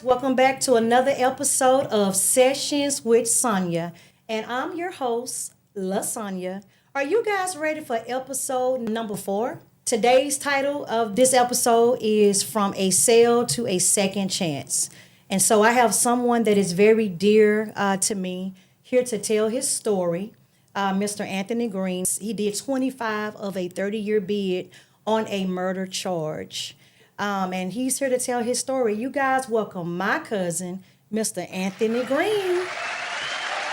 Welcome back to another episode of Sessions with Sonia. And I'm your host, La Sonia. Are you guys ready for episode number 4? Today's title of this episode is From a Sale to a Second Chance. And so I have someone that is very dear to me here to tell his story. Mr. Anthony Green. He did 25 of a 30-year bid on a murder charge. And he's here to tell his story. You guys welcome my cousin, Mr. Anthony Green.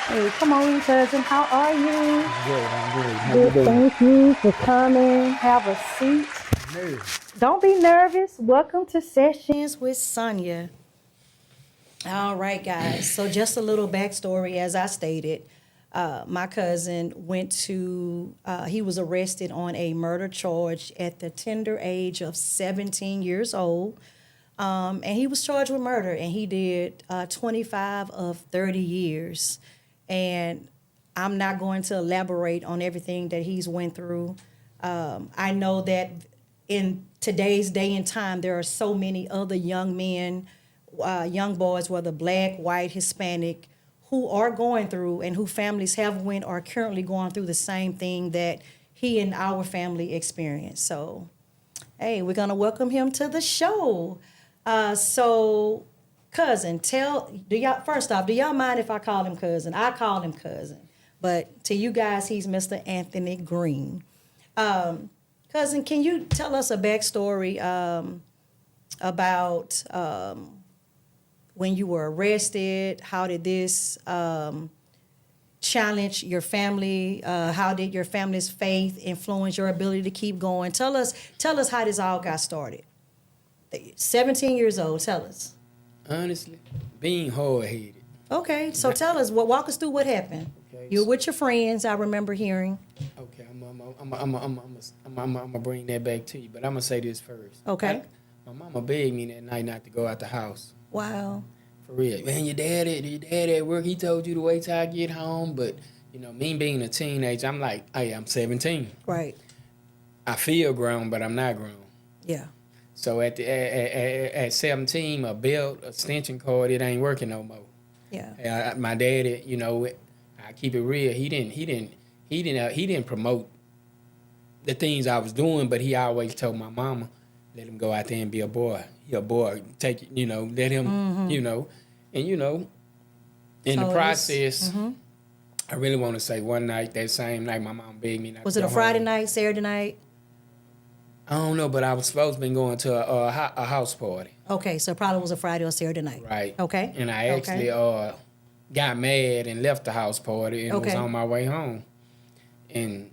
Hey, come on in, cousin. How are you? Good, I'm good. How you Good, doing? thank you for coming. Have a seat. Nervous. Don't be nervous. Welcome to Sessions with Sonia. All right, guys. So just a little backstory, as I stated. My cousin he was arrested on a murder charge at the tender age of 17 years old. And he was charged with murder, and he did 25 of 30 years. And I'm not going to elaborate on everything that he's went through. I know that in today's day and time, there are so many other young men, young boys, whether black, white, Hispanic, who are going through and who families have went or are currently going through the same thing that he and our family experienced. So, hey, we're going to welcome him to the show. So, cousin, do y'all mind if I call him cousin? I call him cousin. But to you guys, he's Mr. Anthony Green. Cousin, can you tell us a backstory about when you were arrested? How did this challenge your family? How did your family's faith influence your ability to keep going? Tell us how this all got started. 17 years old, tell us. Honestly, being hard-headed. Okay, so tell us, walk us through what happened. Okay, You were with your friends, I remember hearing. Okay, I'm gonna bring that back to you, but I'm gonna say this first. Okay. My mama begged me that night not to go out the house. Wow. For real, man. Your dad at work. He told you to wait till I get home, but me being a teenager, I'm like, hey, I'm 17. Right. I feel grown, but I'm not grown. Yeah. So at 17, a belt, extension cord, it ain't working no more. Yeah. My daddy, I keep it real. He didn't promote the things I was doing, but he always told my mama, let him go out there and be a boy. He a boy. Take it, let him, and in So the process, mm-hmm. I really want to say one night, that same night, my mom begged me not Was to it go a Friday home. night, Saturday night? I don't know, but I was supposed to be going to a house party. Okay, so it probably was a Friday or Saturday night. Right. Okay. And I actually got mad and left the house party and was on my way home. And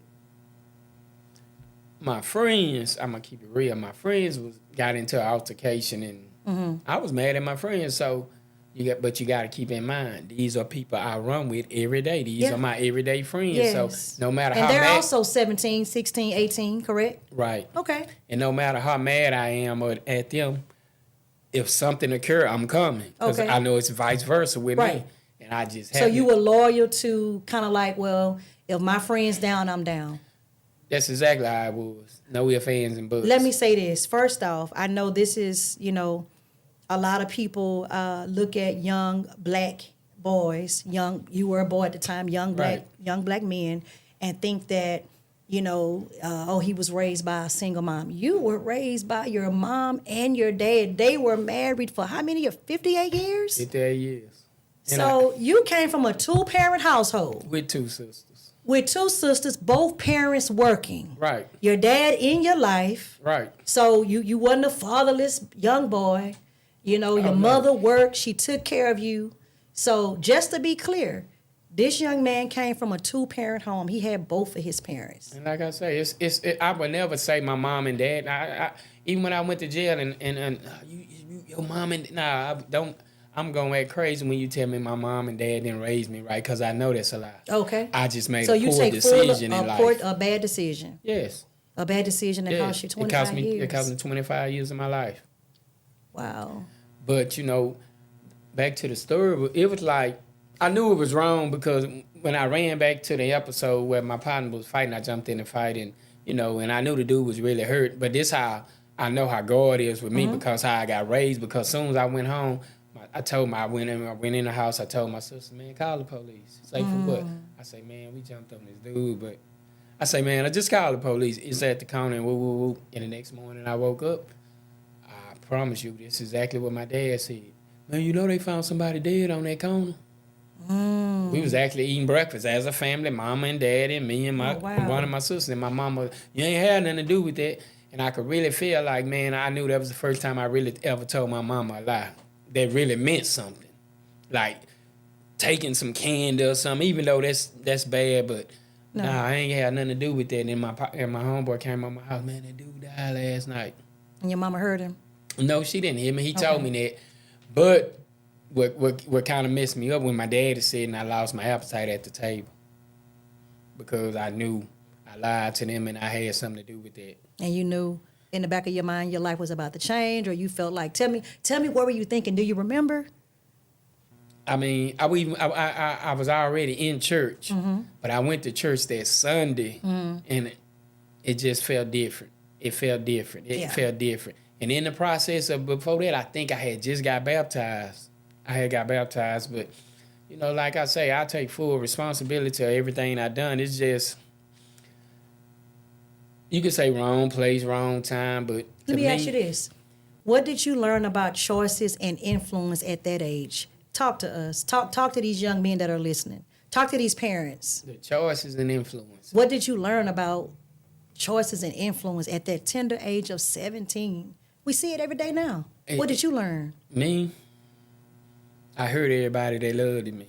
my friends, I'm gonna keep it real. My friends got into an altercation, and I was mad at my friends. So you got to keep in mind, these are people I run with every day. These are my everyday friends. Yes. So no matter and how they're mad, also 17, 16, 18, correct? right. Okay. And no matter how mad I am at them, if something occur, I'm coming because Okay. I know it's vice versa with Right. me. And I just So you were loyal to kind of like, well, if my friend's down, I'm down. That's exactly how I was. No ifs, ands, and buts. Let me say this. First off, I know this is, a lot of people look at young black boys, you were a boy at the time, young black men, and think that, he was raised by a single mom. You were raised by your mom and your dad. They were married for how many years? 58 years? 58 years. And So you came from a 2-parent household. with 2 sisters. With 2 sisters, both parents working. Right. Your dad in your life. Right. So you wasn't a fatherless young boy. Your no. mother worked. She took care of you. So just to be clear, this young man came from a 2-parent home. He had both of his parents. And like I say, I would never say my mom and dad. I even when I went to jail and your mom and I don't. I'm going to act crazy when you tell me my mom and dad didn't raise me right, because I know that's a lie. Okay. I just made so a you poor take decision in life. a bad decision. Yes. A bad decision that cost you 25 years. It cost me 25 years of my life. Wow. But, back to the story, it was like, I knew it was wrong because when I ran back to the episode where my partner was fighting, I jumped in the fight and I knew the dude was really hurt. But this how I know how God is with me because how I got raised, because as soon as I went home, I told my I went in the house. I told my sister, man, call the police. Say for what? I say, man, we jumped on this dude, but I say, man, I just called the police. It's at the corner and woo woo woo. And the next morning I woke up. I promise you, this is exactly what my dad said. Man, you know they found somebody dead on that corner. We was actually eating breakfast as a family, mama and daddy and me and my and one of my sisters and my mama. You ain't had nothing to do with that. And I could really feel like, man, I knew that was the first time I really ever told my mama a lie. That really meant something. Like taking some candy or something, even though that's bad, but nah, I ain't had nothing to do with that. And my homeboy came on my house, man, that dude died last night. And your mama heard him? No, she didn't hear me. He told me that. But what kind of messed me up when my daddy said and I lost my appetite at the table. Because I knew I lied to them and I had something to do with that. And you knew in the back of your mind your life was about to change, or you felt like, tell me what were you thinking? Do you remember? I mean, I was already in church, but I went to church that Sunday, and it just felt different. It felt different. And in the process of before that, I think I had just got baptized. But, you know, like I say, I take full responsibility of everything I done. It's just, you could say wrong place, wrong time, but Let me ask you this. What did you learn about choices and influence at that age? Talk to us. Talk to these young men that are listening. Talk to these parents. The choices and influence. What did you learn about choices and influence at that tender age of 17? We see it every day now. What did you learn? Me? I heard everybody that loved me.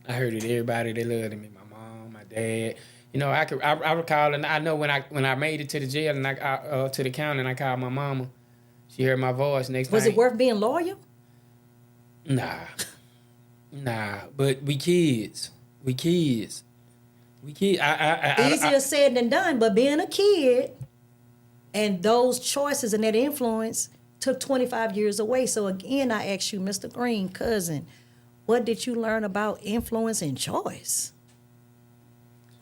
I heard it, everybody that loved me. My mom, my dad. You know, I recall, and I know when I made it to the jail and I to the county and I called my mama, she heard my voice. Next Was time, it worth being loyal? Nah. But we kids. Easier said than done, but being a kid and those choices and that influence took 25 years away. So again, I ask you, Mr. Green, cousin, what did you learn about influence and choice?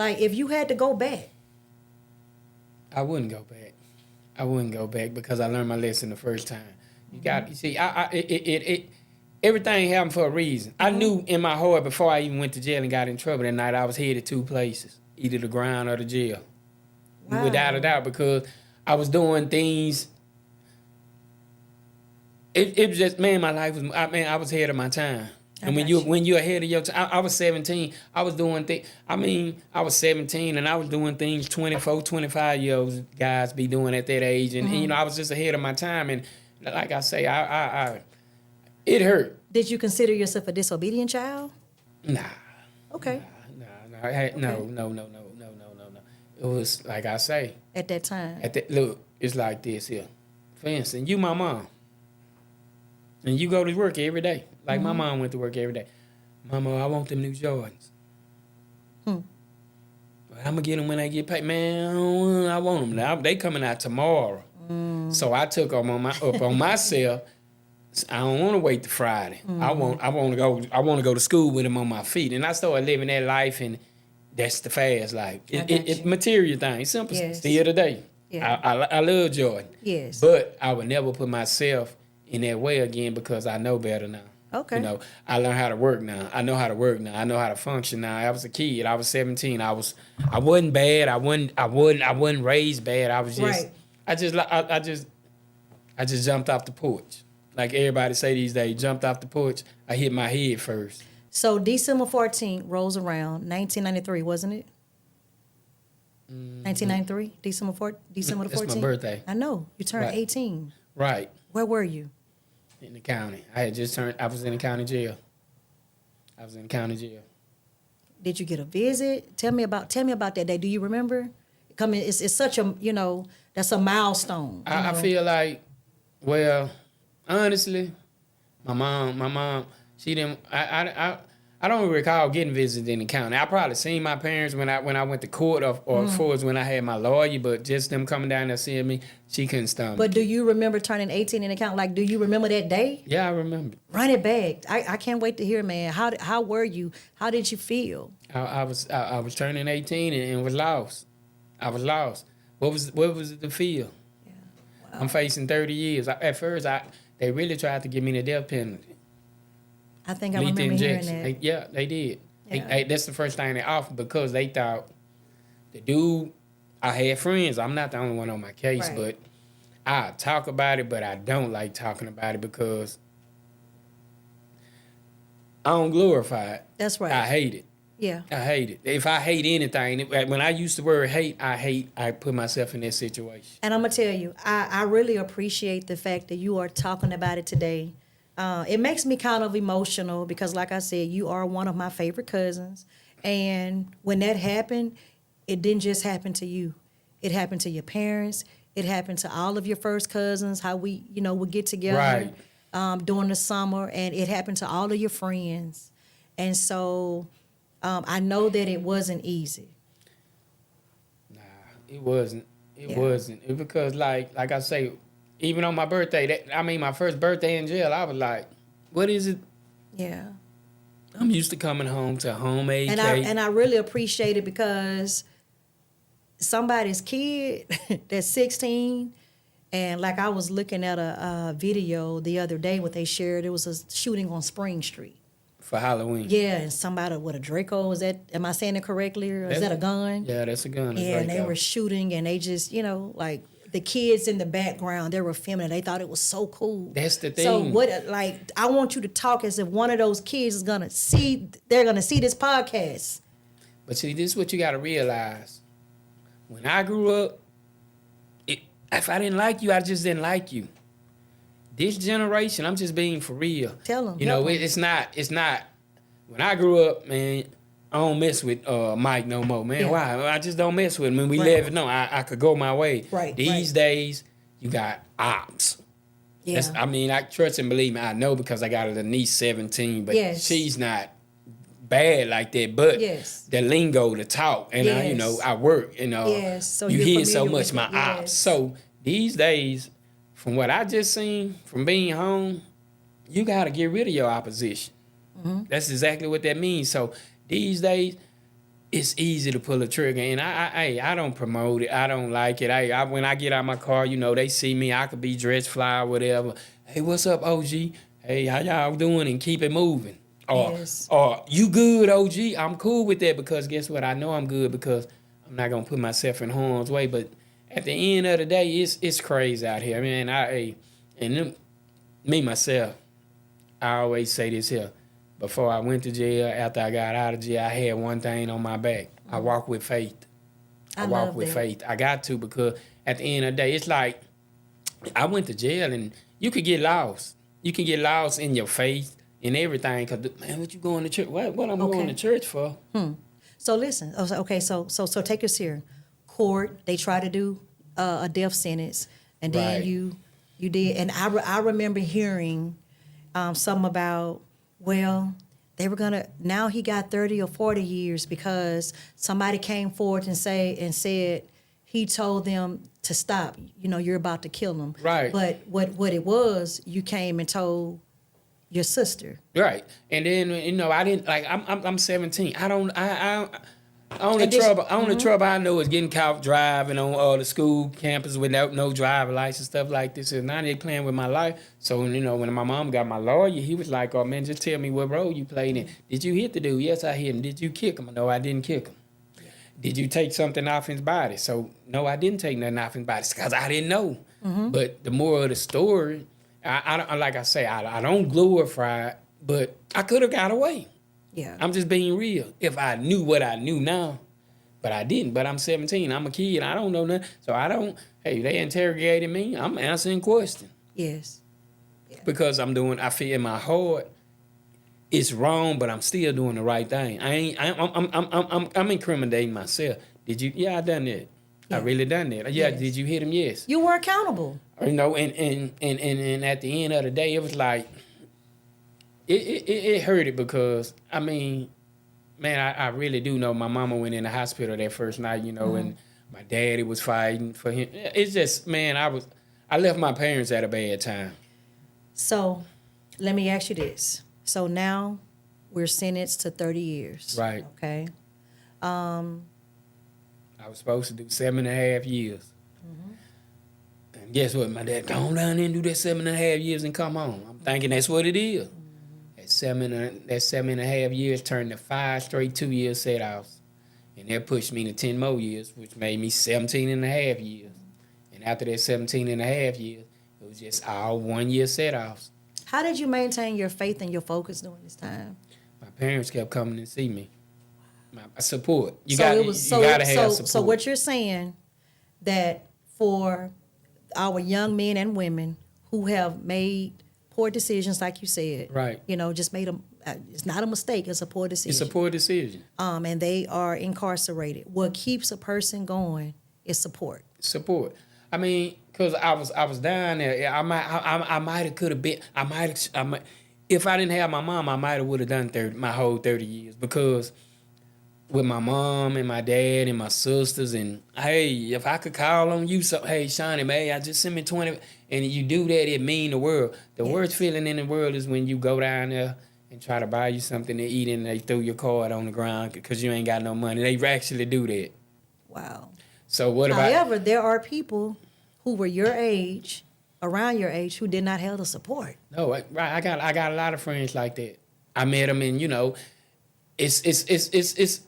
Like, if you had to go back. I wouldn't go back because I learned my lesson the first time. You see, everything happened for a reason. I knew in my heart before I even went to jail and got in trouble that night, I was headed 2 places, either the ground or the jail. Wow. Without a doubt, because I was doing things. It was just, man, my life was, I was ahead of my time. And when you're ahead of your time, I was 17. I was doing things. I was 17 and I was doing things 24, 25-year-old guys be doing at that age. And, you know, I was just ahead of my time. And like I say, it hurt. Did you consider yourself a disobedient child? Nah. Okay. No. It was like I say. At that time. Look, it's like this here. For instance, you my mom. And you go to work every day. Like my mom went to work every day. Mama, I want them new Jordans. I'm going to get them when I get paid. Man, I want them now. They coming out tomorrow. So I took them on myself. I don't want to wait to Friday. I want to go to school with them on my feet. And I started living that life, and that's the fast life. It's material thing. Simple. Yes. Still today. Yeah. I love Jordan. Yes. But I would never put myself in that way again because I know better now. Okay. You know, I learned how to work now. I know how to work now. I know how to function now. I was a kid. I was 17. I wasn't bad. I wasn't raised bad. I was just Right. I just jumped off the porch. Like everybody say these days, jumped off the porch. I hit my head first. So December 14th rolls around, 1993, wasn't it? 1993, December the 14th. That's my birthday. I know. You turned Right. 18. Right. Where were you? In the county. I was in the county jail. Did you get a visit? Tell me about that day. Do you remember? It's such a, you know, that's a milestone. I feel like, well, honestly, my mom, she didn't. I don't recall getting visited in the county. I probably seen my parents when I went to court or as far as when I had my lawyer, but just them coming down there seeing me, she couldn't stomach. But do you remember turning 18 in the county? Like, do you remember that day? Yeah, I remember. Run it back. I can't wait to hear, man. How were you? How did you feel? I was turning 18 and was lost. I was lost. What was it to feel? Yeah. Wow. I'm facing 30 years. At first, they really tried to give me the death penalty. I think I lethal remember hearing injection. that. They did. Yeah. That's the first thing they offered because they thought the dude. I had friends. I'm not the only one on my case, Right. but I talk about it, but I don't like talking about it because I don't glorify it. That's right. I hate it. Yeah. I hate it. If I hate anything, when I use the word hate, I put myself in that situation. And I'm going to tell you, I really appreciate the fact that you are talking about it today. It makes me kind of emotional because, like I said, you are one of my favorite cousins. And when that happened, it didn't just happen to you. It happened to your parents. It happened to all of your first cousins, how we, would get together during the summer. And it happened to all of your friends. And so I know that it wasn't easy. Nah, it wasn't. It Yeah. wasn't. It because like I say, even on my birthday, my first birthday in jail, I was like, what is it? Yeah. I'm used to coming home to homemade cake. And I really appreciate it because somebody's kid that's 16, and like I was looking at a video the other day what they shared. It was a shooting on Spring Street. For Halloween. Yeah, and somebody with a Draco, am I saying it correctly? Or is that a gun? Yeah, that's a gun. Yeah, and they were shooting, and they just, like the kids in the background, they were filming. They thought it was so cool. That's the thing. So I want you to talk as if one of those kids is they're gonna see this podcast. But see, this is what you got to realize. When I grew up, if I didn't like you, I just didn't like you. This generation, I'm just being for real. Tell them. It's not. When I grew up, man, I don't mess with Mike no more, man. Yeah. Why? I just don't mess with him. When we Right. live, no, I could go my way. Right, These days, you got ops. Yeah. I trust and believe me, I know because I got a niece 17, but Yes. she's not bad like that. But Yes. the lingo, the talk, and Yes. I work, Yes, so you you're hear so familiar much with my it, ops. yes. So these days, from what I just seen, from being home, you got to get rid of your opposition. Mm-hmm. That's exactly what that means. So these days, it's easy to pull a trigger, and I don't promote it. I don't like it. When I get out my car, they see me. I could be dressed fly or whatever. Hey, what's up, OG? Hey, how y'all doing? And keep it moving. Yes. Or you good, OG? I'm cool with that because guess what? I know I'm good because I'm not gonna put myself in harm's way. But at the end of the day, it's crazy out here, man. Me myself, I always say this here. Before I went to jail, after I got out of jail, I had one thing on my back. I walk with faith. I walk love with that. faith. I got to because at the end of the day, it's like I went to jail and you could get lost. You can get lost in your faith and everything. Cause man, what you going to church? What I'm going to church for? So listen. Okay. So take us here. Court. They try to do a death sentence, and then Right. you did. And I remember hearing something about they were gonna. Now he got 30 or 40 years because somebody came forward and said he told them to stop. You're about to kill him. Right. But what it was, you came and told your sister. Right. And then I didn't like. I'm 17. I don't. Only And this- trouble I know is getting caught driving on the school campus without no driver license, stuff like this. And now they playing with my life. So when my mom got my lawyer, he was like, "Oh man, just tell me what role you played in. Did you hit the dude? Yes, I hit him. Did you kick him? No, I didn't kick him. Did you take something off his body? So no, I didn't take nothing off his body because I didn't know. But the moral of the story, I don't, like I say, I don't glorify it, but I could have got away. Yeah. I'm just being real. If I knew what I knew now, but I didn't. But I'm 17. I'm a kid. I don't know nothing. So I don't. Hey, they interrogated me. I'm answering questions Yes. because I feel in my heart it's wrong, but I'm still doing the right thing. I'm incriminating myself. Did you? Yeah, I done that. Yeah. I really done that. Yeah. Yes. Did you hit him? Yes. You were accountable. And at the end of the day, it was like it hurted because man, I really do know my mama went in the hospital that first night, and my daddy was fighting for him. It's just, man, I left my parents at a bad time. So, let me ask you this. So now we're sentenced to 30 years. Right. Okay. I was supposed to do 7.5 years. Guess what? My dad, go on down there and do that 7.5 years and come home. I'm thinking that's what it is. At that 7.5 years turned to 5 straight 2 year set-offs. And that pushed me to 10 more years, which made me 17 and a half years. And after that 17 and a half years, it was just all 1 year set-offs. How did you maintain your faith and your focus during this time? My parents kept coming to see me. My support. You So got it was you gotta have support. so what you're saying that for our young men and women who have made poor decisions, like you said, Right. just made them. It's not a mistake. It's a poor decision. It's a poor decision. And they are incarcerated. What keeps a person going is support. Support. I mean, cause I was down there. I might have could have been. I might. If I didn't have my mom, I might have would have done my whole 30 years because with my mom and my dad and my sisters and hey, if I could call on you, so hey, Shawnee, man, I just send me 20, and you do that, it mean the world. The worst feeling in the world is when you go down there and try to buy you something to eat and they throw your card on the ground because you ain't got no money. They actually do that. Wow. So what about? However, there are people who were your age, around your age, who did not have the support. No, right. I got a lot of friends like that. I met them, and it's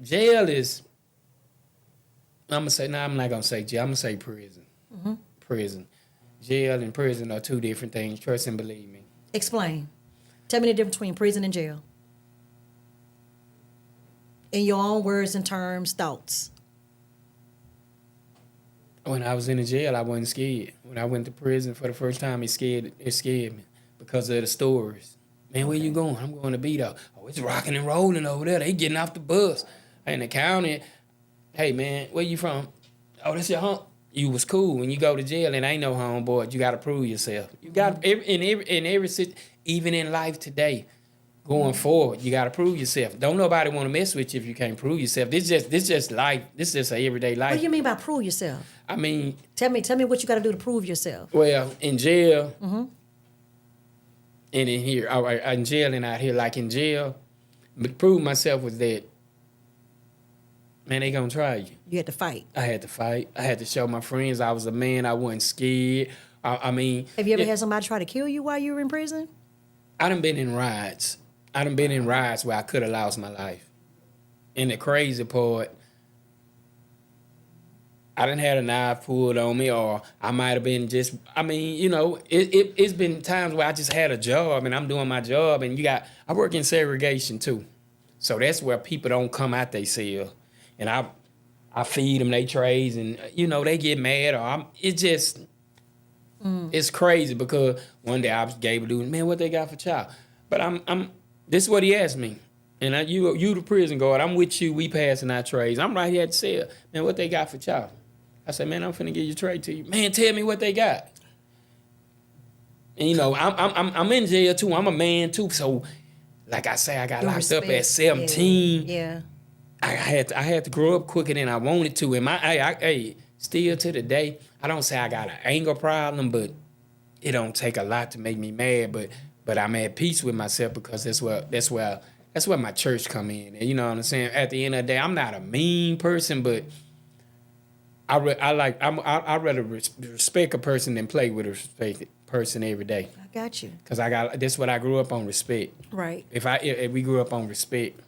jail is. I'm not gonna say jail. I'm gonna say prison. Mm-hmm. Prison, jail and prison are two different things. Trust and believe me. Explain. Tell me the difference between prison and jail. In your own words and terms, thoughts. When I was in the jail, I wasn't scared. When I went to prison for the first time, it scared me because of the stories. Man, where you going? I'm going to Beto. Oh, it's rocking and rolling over there. They getting off the bus. In the county, hey, man, where you from? Oh, that's your home. You was cool. When you go to jail, and ain't no homeboy. You got to prove yourself. You got in every even in life today, going forward, you got to prove yourself. Don't nobody want to mess with you if you can't prove yourself. This just life. This just a everyday life. What do you mean by prove yourself? I mean, tell me what you got to do to prove yourself. Well, in jail, and in here, all right, in jail and out here, like in jail, but prove myself was that, man, they gonna try you. You had to fight. I had to fight. I had to show my friends I was a man. I wasn't scared. I mean, have you ever had somebody try to kill you while you were in prison? I done been in riots. I done been in riots where I could have lost my life. And the crazy part, I done had a knife pulled on me, or I might have been just, it's been times where I just had a job and I'm doing my job, and I work in segregation too. So that's where people don't come out they cell. And I feed them they trays, and, they get mad, or it's crazy because one day I was gave a dude, man, what they got for child? But this is what he asked me. And you the prison guard, I'm with you, we passing our trays. I'm right here at the cell. Man, what they got for child? I said, man, I'm finna give your tray to you. Man, tell me what they got. And I'm in jail too. I'm a man too. So, like I say, I got locked up at 17. Yeah. I had to grow up quicker than I wanted to. And still to the day, I don't say I got an anger problem, but it don't take a lot to make me mad. But I'm at peace with myself because that's where my church come in. And you know what I'm saying? At the end of the day, I'm not a mean person, but I rather respect a person than play with a respected person every day. I got you. Cause that's what I grew up on, respect. Right. If we grew up on respect,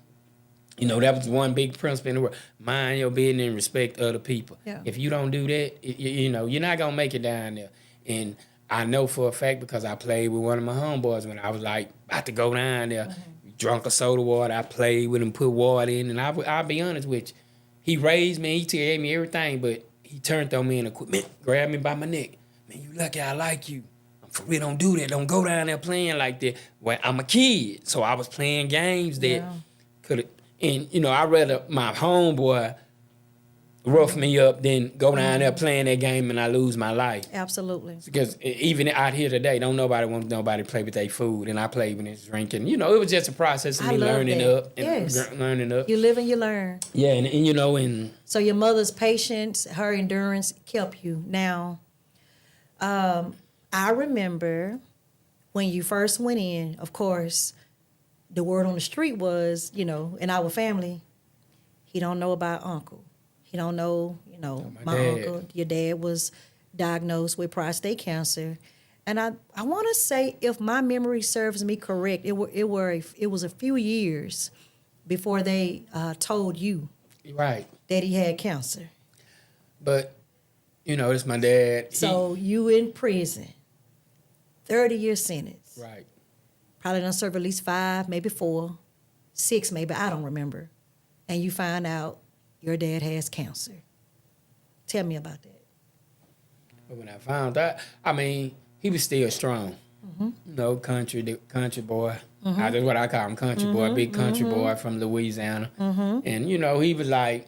that was one big principle in the world. Mind your business and respect other people. Yeah. If you don't do that, you're not gonna make it down there. And I know for a fact because I played with one of my homeboys when I was like about to go down there. Mm-hmm. Drunk a soda water. I played with him, put water in, and I'll be honest with you. He raised me, he gave me everything, but he turned on me and equipment, grabbed me by my neck. Man, you lucky I like you. For real, don't do that. Don't go down there playing like that. Well, I'm a kid, so I was playing games that could. And I'd rather my homeboy rough me up than go down there playing that game and I lose my life. Absolutely. Because even out here today, don't nobody want nobody to play with their food, and I played with this drinking. It was just a process of me learning up and learning up. You live and you learn. Yeah, and so your mother's patience, her endurance kept you. Now, I remember when you first went in, of course, the word on the street was, in our family, he don't know about uncle. He don't know, my uncle. Your dad was diagnosed with prostate cancer. And I want to say, if my memory serves me correct, it was a few years before they told you Right. that he had cancer. But, you know, it's my dad. So you in prison, 30-year sentence. Right. Probably done serve at least 5, maybe 4, 6, maybe, I don't remember. And you find out your dad has cancer. Tell me about that. But when I found out, I mean, he was still strong. You know, country boy. That's what I call him, country boy, big country boy from Louisiana. And, you know, he was like,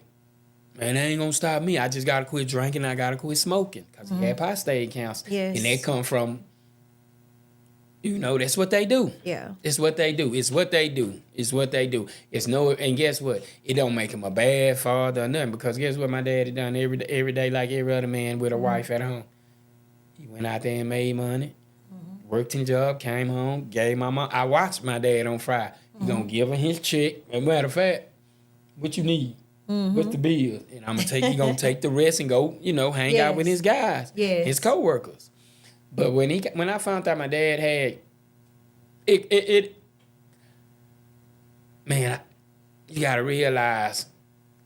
man, that ain't gonna stop me. I just gotta quit drinking. I gotta quit smoking. Because he had prostate cancer. Yes. And that come from, you know, that's what they do. Yeah. It's what they do. It's what they do. It's what they do. It's no, and guess what? It don't make him a bad father or nothing. Because guess what my daddy done every day like every other man with a wife at home. He went out there and made money. Worked in job, came home, gave my mom. I watched my dad on Friday. He gonna give her his check. As a matter of fact, what you need? What's the bill? And he gonna take the rest and go, you know, hang out with his guys, his coworkers. But when I found out my dad had man, you gotta realize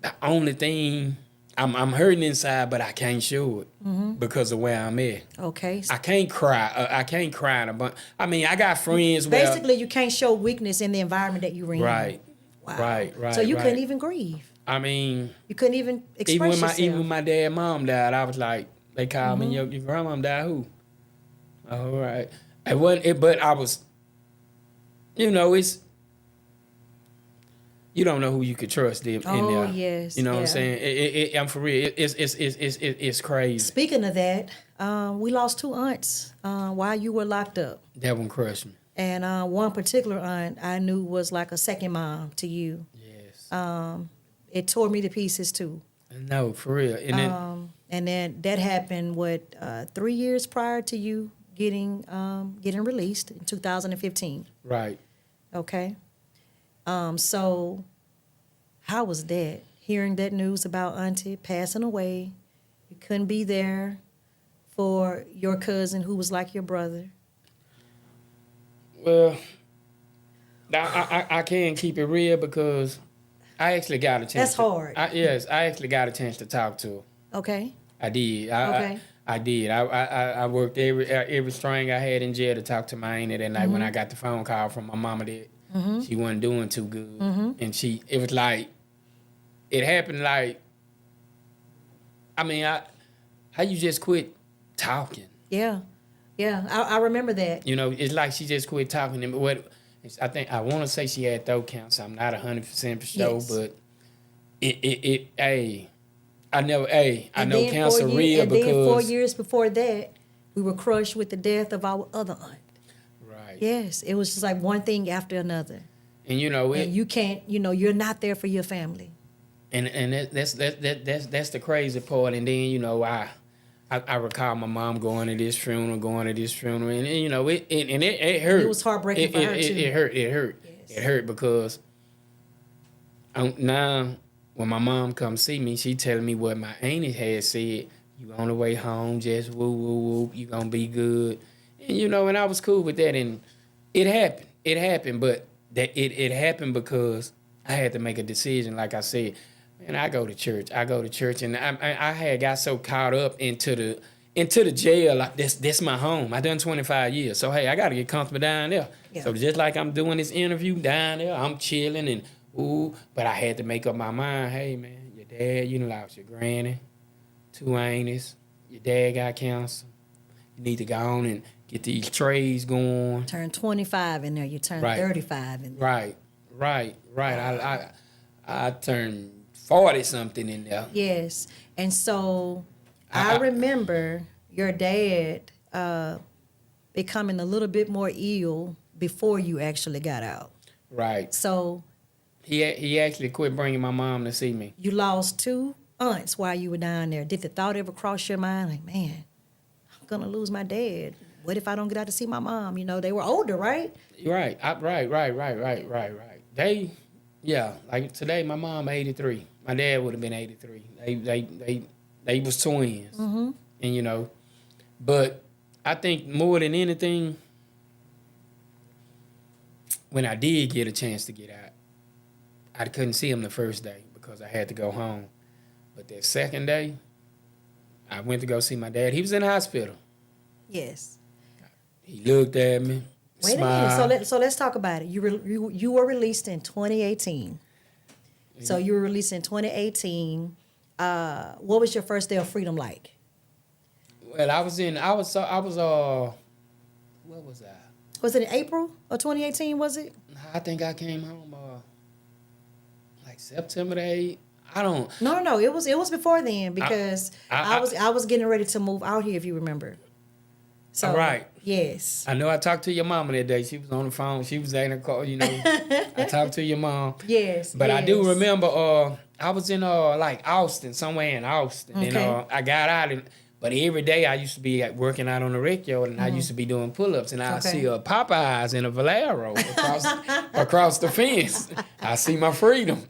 the only thing I'm hurting inside, but I can't show it because of where I'm at. Okay. I can't cry. I can't cry in a bunch. I mean, I got friends. Basically, you can't show weakness in the environment that you're in. Right. Wow. Right. So you couldn't even grieve. I mean, You couldn't even express yourself. Even when my dad and mom died, I was like, they called me, your grandmom died who? All right. It wasn't it, but I was, you know, you don't know who you could trust in there. Oh, yes. You know what I'm saying? I'm for real. It's crazy. Speaking of that, we lost 2 aunts while you were locked up. That one crushed me. And one particular aunt I knew was like a second mom to you. Yes. It tore me to pieces too. No, for real. And then that happened 3 years prior to you getting released in 2015. Right. Okay. So how was that? Hearing that news about Auntie passing away, you couldn't be there for your cousin who was like your brother. Well, I can't keep it real because I actually got a chance. That's hard. I actually got a chance to talk to her. Okay. I did. Okay. I did. I worked every string I had in jail to talk to my auntie that night when I got the phone call from my mama that she wasn't doing too good. And it was like, it happened like, I mean, how you just quit talking? Yeah. Yeah. I remember that. You know, it's like she just quit talking. And I want to say she had throat cancer. I'm not 100% for sure, Yes. but I know cancer real and because. then 4 years before that, we were crushed with the death of our other aunt. Right. Yes, it was just like one thing after another. And you know And you can't, you're not there for your family. And that's the crazy part. And then, you know, I recall my mom going to this funeral, and you know, it hurt. It was heartbreaking for her too. It hurt. Yes. It hurt because now when my mom come see me, she telling me what my auntie had said. You on the way home, just woo woo woo. You gonna be good, and you know, and I was cool with that. And it happened. It happened, but it happened because I had to make a decision. Like I said, man, I go to church, and I had got so caught up into the jail. Like that's my home. I done 25 years, so hey, I got to get comfortable down there. Yeah. So just like I'm doing this interview down there, I'm chilling and but I had to make up my mind. Hey man, your dad, you lost your granny, 2 aunties, your dad got cancer. You need to go on and get these trays going. Turn 25 in there, you turn Right. 35 in there. Right. I turned 40 something in there. Yes. And so I remember your dad becoming a little bit more ill before you actually got out. Right. So He actually quit bringing my mom to see me. you lost 2 aunts while you were down there. Did the thought ever cross your mind, like, man, I'm going to lose my dad? What if I don't get out to see my mom? They were older, right? Right. Right. Like today, my mom 83. My dad would have been 83. They was twins. And but I think more than anything, when I did get a chance to get out, I couldn't see him the first day because I had to go home. But that second day, I went to go see my dad. He was in the hospital. Yes. He looked at me, Wait smiled. a minute. So let's talk about it. You were released in 2018. So you were released in 2018. What was your first day of freedom like? Well, what was I? Was it in April of 2018? Was it? I think I came home like September the 8th. I don't. No. It was before then because I I was getting ready to move out here. If you remember. So All right. Yes. I know I talked to your mama that day. She was on the phone. She was in the car, you know. I talked to your mom. Yes. But I do remember I was in like Austin, somewhere in Austin. Okay. And I got out but every day I used to be working out on the rec yard and I used to be doing pull-ups and I see a Popeyes and a Valero across the fence. I see my freedom.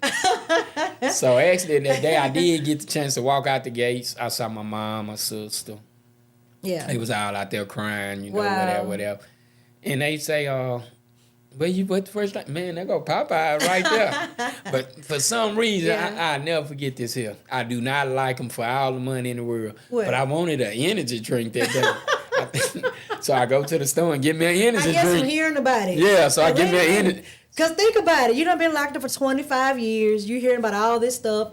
So actually that day I did get the chance to walk out the gates. I saw my mom, my sister. Yeah. They was all out there crying, you know, Wow. whatever. And they say, where you put the first time? Man, there go Popeye right there. But for some reason, I never forget this here. I do not like them for all the money in the world. What? But I wanted an energy drink that day. So I go to the store and get me an energy I guess drink. I'm hearing about it. Yeah, so I get me an energy. Because think about it. You done been locked up for 25 years. You hearing about all this stuff.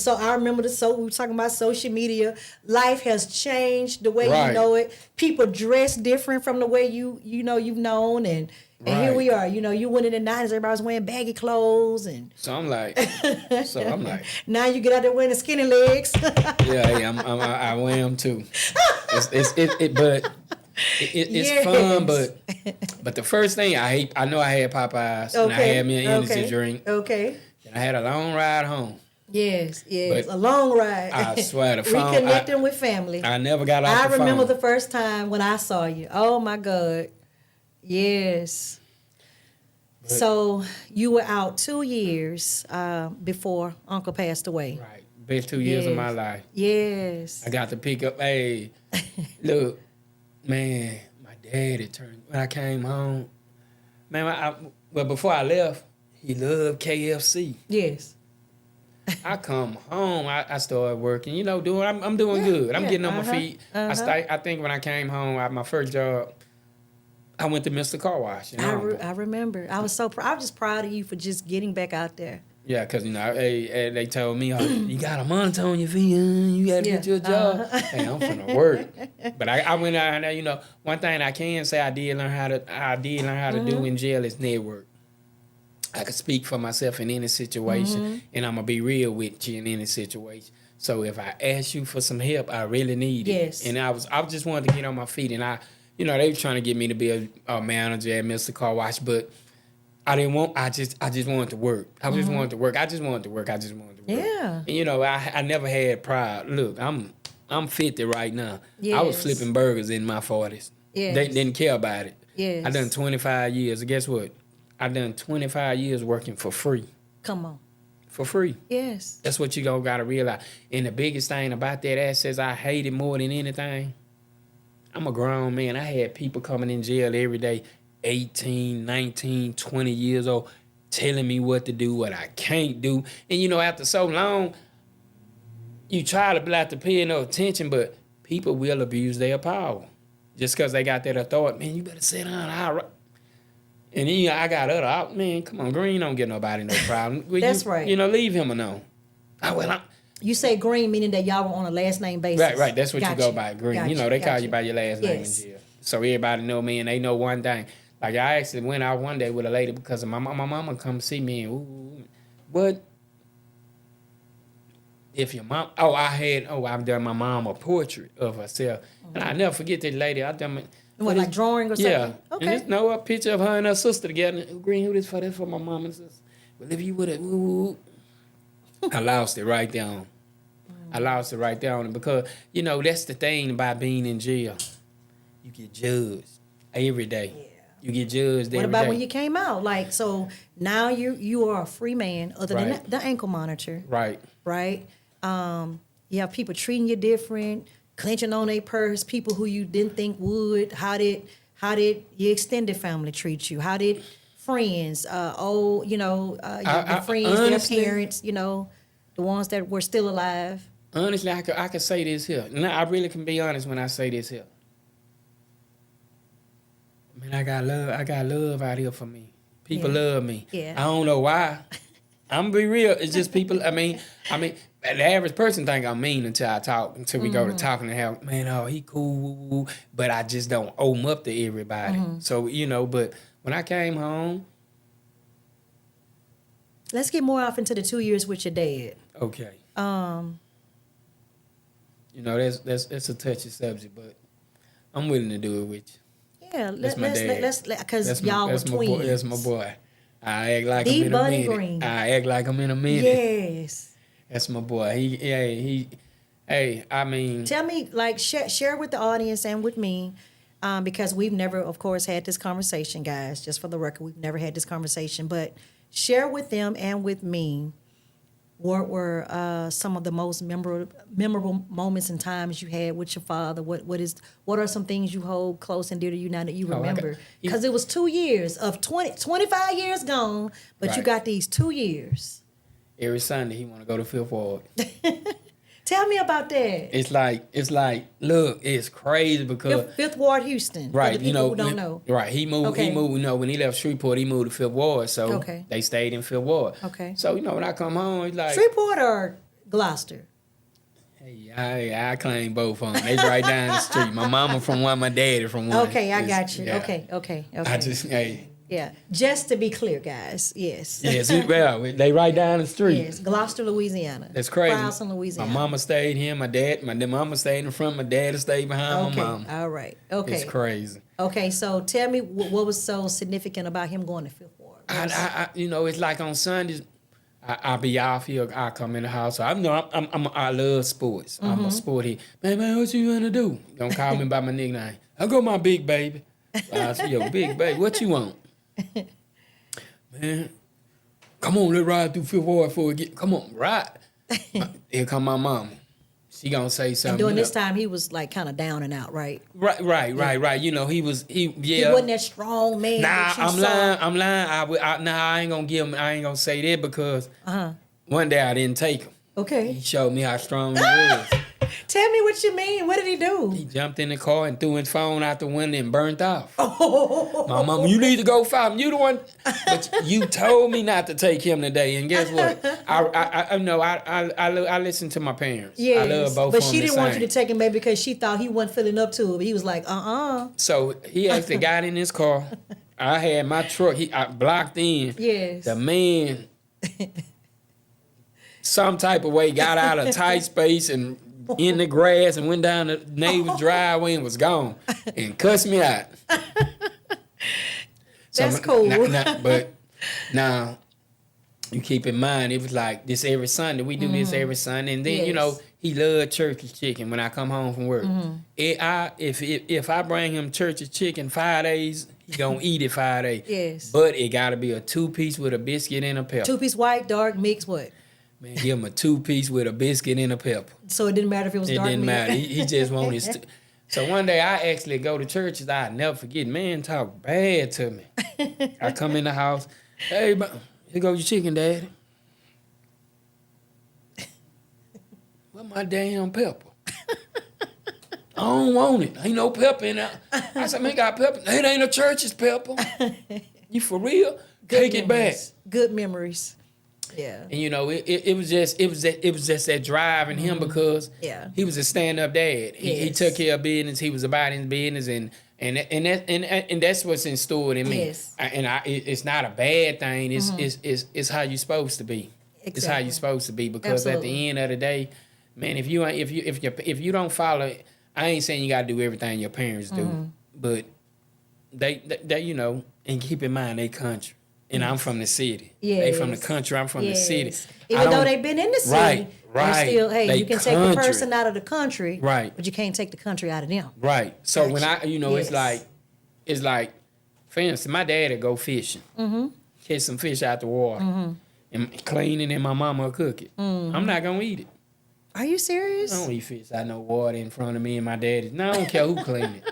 I remember we were talking about social media. Life has changed the way you know it. People dress different from the way you've known. And here we are. You know, you went in the 90s, everybody was wearing baggy clothes. So I'm like, now you get out there wearing the skinny legs. I wear them too. It's fun, but the first thing I know I had Popeyes and I had me an energy drink. Okay. And I had a long ride home. Yes, But a long ride. I swear the phone. Reconnecting with family. I never got off the phone. I remember the first time when I saw you. Oh my God. Yes. So you were out 2 years before Uncle passed away. Right. Best 2 years of my life. Yes. I got to pick up, hey, look, man, my dad had turned, when I came home, man, well, before I left, he loved KFC. Yes. I come home, I started working, you know, I'm doing good. I'm getting on my feet. I think when I came home, my first job, I went to Mr. Car Wash. I remember. I was just proud of you for just getting back out there. Yeah, because, you know, they told me, you got a monitor on your feet, you got to get your job. Hey, I'm finna work. But I went out there, you know, one thing I can say I did learn how to do in jail is network. I could speak for myself in any situation, and I'm going to be real with you in any situation. So if I ask you for some help, I really need it. Yes. And I just wanted to get on my feet, and you know, they were trying to get me to be a manager at Mr. Car Wash, but I didn't want. I just wanted to work. I just wanted to work. Yeah. And you know, I never had pride. Look, I'm 50 right now. Yes. I was flipping burgers in my 40s. Yes. They didn't care about it. Yes. I done 25 years. And guess what? I done 25 years working for free. Come on. For free. Yes. That's what you gotta realize. And the biggest thing about that says I hate it more than anything. I'm a grown man. I had people coming in jail every day, 18, 19, 20 years old, telling me what to do, what I can't do. And, you know, after so long, you try to not to pay no attention, but people will abuse their power. Just because they got that authority, man, you better sit down. And then you know, I got other, man, come on, Green don't get nobody no problem. That's right. You know, leave him alone. You say Green, meaning that y'all were on a last name basis. Right. That's what you go by, Green. You know, they call you by your last name in Yes. jail. So everybody know me, and they know one thing. Like, I actually went out one day with a lady because of my mama come see me, and what if your mom? I've done my mom a portrait of herself, and I never forget that lady. I done. What, like drawing or something? Yeah. Okay. And just a picture of her and her sister together. Green, who this for? That's for my mom and sister. Well, if you would have, I lost it right there on. I lost it right there on it because, you know, that's the thing about being in jail. You get judged every day. Yeah. You get judged every day. What about when you came out? Like, so now you are a free man other than the ankle monitor. Right. Right? You have people treating you different. clenching on their purse, people who you didn't think would. How did your extended family treat you? How did friends, your friends, honestly, their parents, the ones that were still alive? Honestly, I could say this here. And I really can be honest when I say this here. Man, I got love out here for me. People love me. Yeah. I don't know why. I'm gonna be real. It's just people. I mean, the average person think I'm mean until we go to talking to him. Man, oh, he cool, but I just don't owe him up to everybody. So but when I came home, Let's get more off into the 2 years with your dad. okay, that's a touchy subject, but I'm willing to do it with you. Yeah, That's my dad. let's because y'all were That's my boy. twins. That's my boy. I act like The I'm in a Bunny minute. Green. I act like I'm in a minute. Yes. That's my boy. I mean, Tell me, like, share with the audience and with me, because we've never, of course, had this conversation, guys. Just for the record, we've never had this conversation. But share with them and with me what were some of the most memorable moments and times you had with your father. What are some things you hold close and dear to you now that you remember? Because it was 2 years of 25 years gone, but you Right. got these 2 years. every Sunday he want to go to Fifth Ward. Tell me about that. It's like, look, it's crazy because Fifth Ward, Houston. For right, the people who don't know. right. He moved. Okay. He moved. When he left Shreveport, he moved to Fifth Ward. So Okay. they stayed in Fifth Ward. Okay. So when I come home, it's like, Shreveport or Gloucester? hey, I claim both of them. They right down the street. My mama from one, my daddy from one. Okay, I got you. Yeah. Okay. I just Yeah. Just to be clear, guys. Yes. yes, they right down the street. Yes. Gloucester, Louisiana. That's crazy. Charleston, Louisiana. My mama stayed here. My mama stayed in front. My dad stayed behind Okay. my mama. All right. Okay. It's crazy. Okay. So tell me what was so significant about him going to Fifth Ward? It's like on Sundays, I be off here. I come in the house. I love sports. I'm a sporty man. What you gonna do? Don't call me by my nickname. I go my big baby. I say, yo, big baby, what you want? Man, come on, let's ride through Fifth Ward before we get. Come on, ride. Here come my mama. She gonna say something. And during this time, he was like kind of down and out, right? Right. He wasn't that strong man. Nah, that you I'm lying. I ain't gonna give him. I ain't gonna say that because one day I didn't take him. Okay. He showed me how strong he was. Tell me what you mean. What did he do? He jumped in the car and threw his phone out the window and burnt off. Oh. My mama, you need to go find him. You the one, but you told me not to take him today. And guess what? I listen to my parents. Yes, I love both but of them she the didn't want you same. to take him, baby, because she thought he wasn't feeling up to it. But he was like, So he actually got in his car. I had my truck. I blocked in. Yes. The man, some type of way, got out of tight space and in the grass and went down the neighbor's driveway and was gone and cussed me out. That's cool. But now, you keep in mind, it was like this every Sunday. We do this every Sunday. And then, Yes. he loved church's chicken when I come home from work. If I bring him church's chicken 5 days, he gonna eat it 5 days. Yes. But it gotta be a 2-piece with a biscuit and a pepper. 2-piece white, dark, mix, what? Man, give him a 2-piece with a biscuit and a pepper. So it didn't matter if it was It dark didn't meat. matter. He just wanted. So one day I actually go to churches. I never forget. Man, talk bad to me. I come in the house. Hey, here goes your chicken, Daddy. Where my damn pepper? I don't want it. Ain't no pepper in there. I said, man, got pepper. It ain't a church's pepper. You for real? Take it back. Good memories. Yeah. And it was just that drive in him because he was a stand-up dad. He took care of business. He was about his business, and that's what's instilled in me. Yes. It's not a bad thing. It's how you're supposed to be. Exactly. It's how you're supposed to be because at the end of the day, man, if you don't follow, I ain't saying you gotta do everything your parents do, but they and keep in mind they country. And I'm from the city. They from the country. I'm from the city. Even though they've been in the city, right. Still, hey, They you can take the person out of the country, right? But you can't take the country out of them. Right. So Gotcha. when it's like, for instance, my dad would go fishing, catch some fish out the water, and clean it, and my mama would cook it. I'm not gonna eat it. Are you I serious? don't eat fish. I know water in front of me and my daddy. No, I don't care who clean it.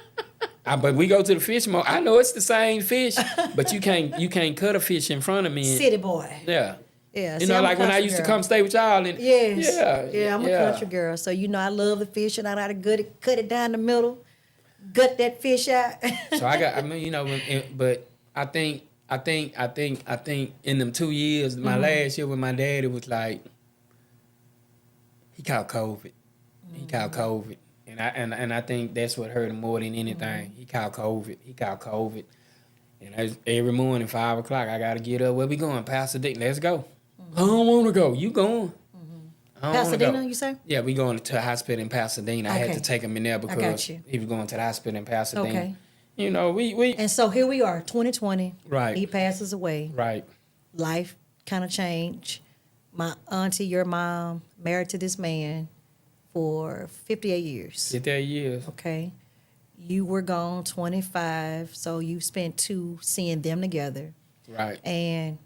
But we go to the fish market. I know it's the same fish, but you can't cut a fish in front of me. City boy. Yeah. Yeah. You See, know, I'm a like when I country used to girl. come stay with y'all and Yes. yeah, I'm a country girl. So you know I love the fish and I know how to cut it down the middle, gut that fish out. So I mean, you know, but I think in them 2 years, my last year with my dad, it was like he caught COVID. He caught COVID. And I think that's what hurt him more than anything. He caught COVID. And every morning, 5 o'clock, I got to get up. Where we going? Pasadena. Let's go. I don't want to go. You going. I don't wanna Pasadena, go. you say? Yeah, we going to a hospital in Pasadena. I had Okay. to take him in there because he was going to the hospital in Pasadena. Okay. You know, we And so here we are, 2020. Right. He passes away. right. Life kind of changed. My auntie, your mom, married to this man for 58 years. Get there years. Okay. You were gone 25, so you spent 2 seeing them together. Right. And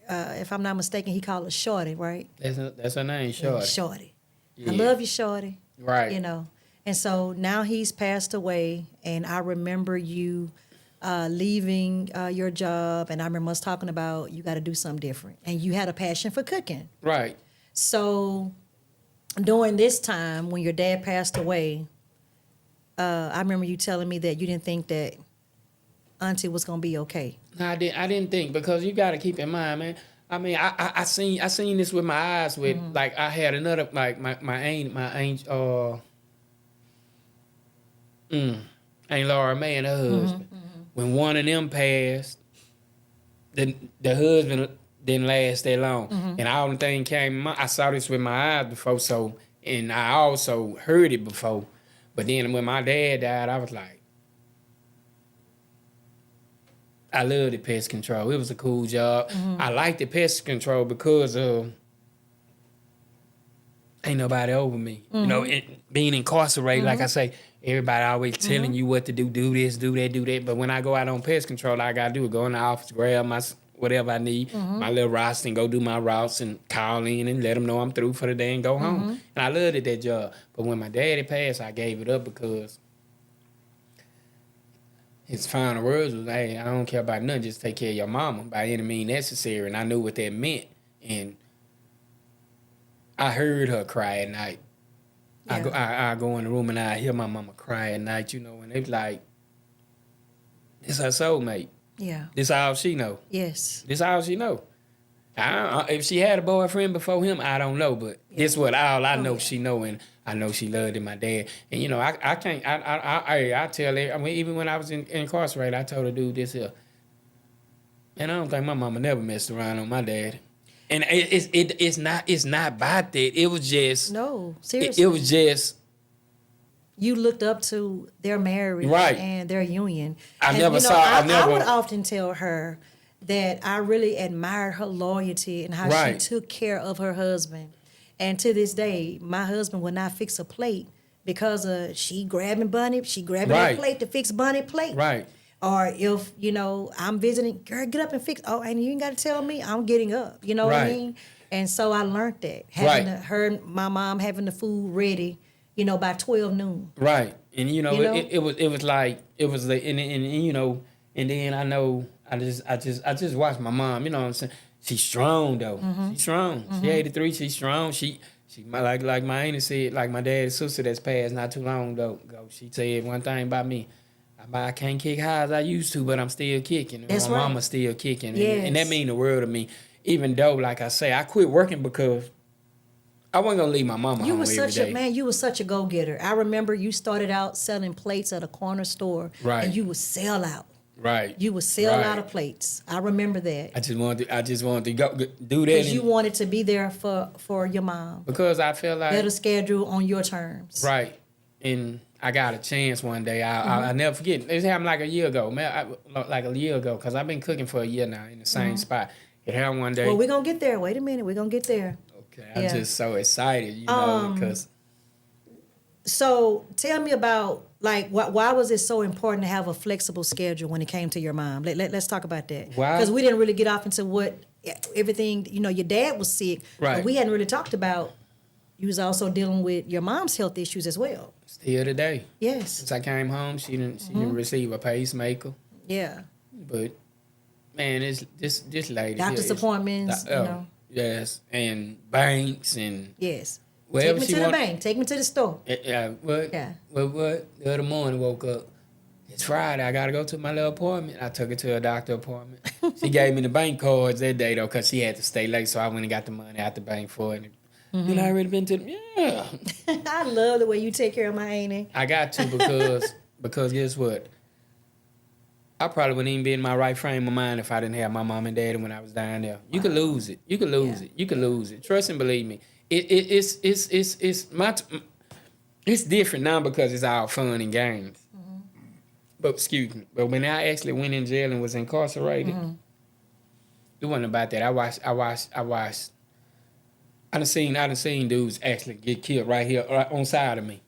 if I'm not mistaken, he called her Shorty, right? That's her name, Shorty. Shorty. Yeah. I love you, Shorty. Right. You know. And so now he's passed away, and I remember you leaving your job, and I remember us talking about you got to do something different, and you had a passion for cooking. Right. So during this time when your dad passed away, I remember you telling me that you didn't think that Auntie was gonna be okay. No, I didn't think, because you got to keep in mind, man. I mean, I seen this with my eyes. With like I had another, like my aunt Aunt Laura May and her husband. When one of them passed, the husband didn't last that long, and all the thing came. I saw this with my eyes before, so, and I also heard it before. But then when my dad died, I was like, I loved the pest control. It was a cool job. I liked the pest control because ain't nobody over me. You know, being incarcerated, like I say, everybody always telling you what to do this, do that, do that. But when I go out on pest control, all I got to do is go in the office, grab my whatever I need, my little roster, and go do my routes and call in and let them know I'm through for the day and go home. And I loved that job. But when my daddy passed, I gave it up because his final words was, hey, I don't care about nothing, just take care of your mama by any means necessary. And I knew what that meant. And I heard her cry at night. Yeah. I go in the room and I hear my mama cry at night, you know, and it's like, it's her soulmate. Yeah. This all she know. Yes. This all she know. If she had a boyfriend before him, I don't know, but this what all I know she know, and I know she loved my dad. And you know, I can't. I tell her. I mean, even when I was incarcerated, I told her, dude, this here. And I don't think my mama never messed around on my dad. And it's not about that. It was just No, seriously. It was just. You looked up to their marriage Right. and their union. I And, never you know, saw- I I never- would often tell her that I really admired her loyalty and how Right. she took care of her husband. And to this day, my husband will not fix a plate because she grabbing Right. a plate to fix Bunny plate. Right. Or if, you know, I'm visiting, girl, get up and fix. Oh, and you ain't got to tell me, I'm getting up. You know what I Right. mean? And so I learned that. My mom having the food ready, you know, by 12 noon. Right, and you know, You know? It was like and you know, and then I know I just watched my mom. You know what I'm saying? She's strong though. She's strong. She 83. She's strong. She like my auntie said, like my dad's sister that's passed not too long ago. She said one thing about me. I can't kick high as I used to, but I'm still kicking. And That's my right. mama's still kicking, Yes. and that mean the world to me. Even though, like I say, I quit working because I wasn't gonna leave my mama You home were every such day. a man. You were such a go getter. I remember you started out selling plates at a corner store, Right. and you would sell out. Right. You would sell Right. out of plates. I remember that I just wanted to go do that because you wanted to be there for your mom. because I feel like Better schedule on your terms. right, and I got a chance one day. I never forget. It happened like a year ago, man. Like a year ago, because I've been cooking for a year now in the same spot. It happened one day. Well, we're gonna get there. Wait a minute. We're gonna get there. Okay, I'm Yeah. just so excited, you know, because So tell me about like why was it so important to have a flexible schedule when it came to your mom? Let's talk about that. Why? Because we didn't really get off into what everything. You know, your dad was sick, Right. but we hadn't really talked about you was also dealing with your mom's health issues as well. Still today. Yes. Since I came home, she didn't receive a pacemaker. Yeah. But man, it's this lady. Doctor's here is- appointments, you know. Yes, and banks and Yes. wherever Take me she to the want. bank. Take me to the store. Yeah, what? Yeah. What? The other morning, woke up. It's Friday. I gotta go to my little appointment. I took her to a doctor appointment. She gave me the bank cards that day though, cause she had to stay late. So I went and got the money out the bank for it. And I already been to them. Yeah, I love the way you take care of my auntie. I got to because guess what? I probably wouldn't even be in my right frame of mind if I didn't have my mom and daddy when I was down there. You could lose it. You could lose it. You could lose it. Trust and believe me. It's different now because it's all fun and games. But excuse me. But when I actually went in jail and was incarcerated, it wasn't about that. I watched. I done seen dudes actually get killed right here on side of me.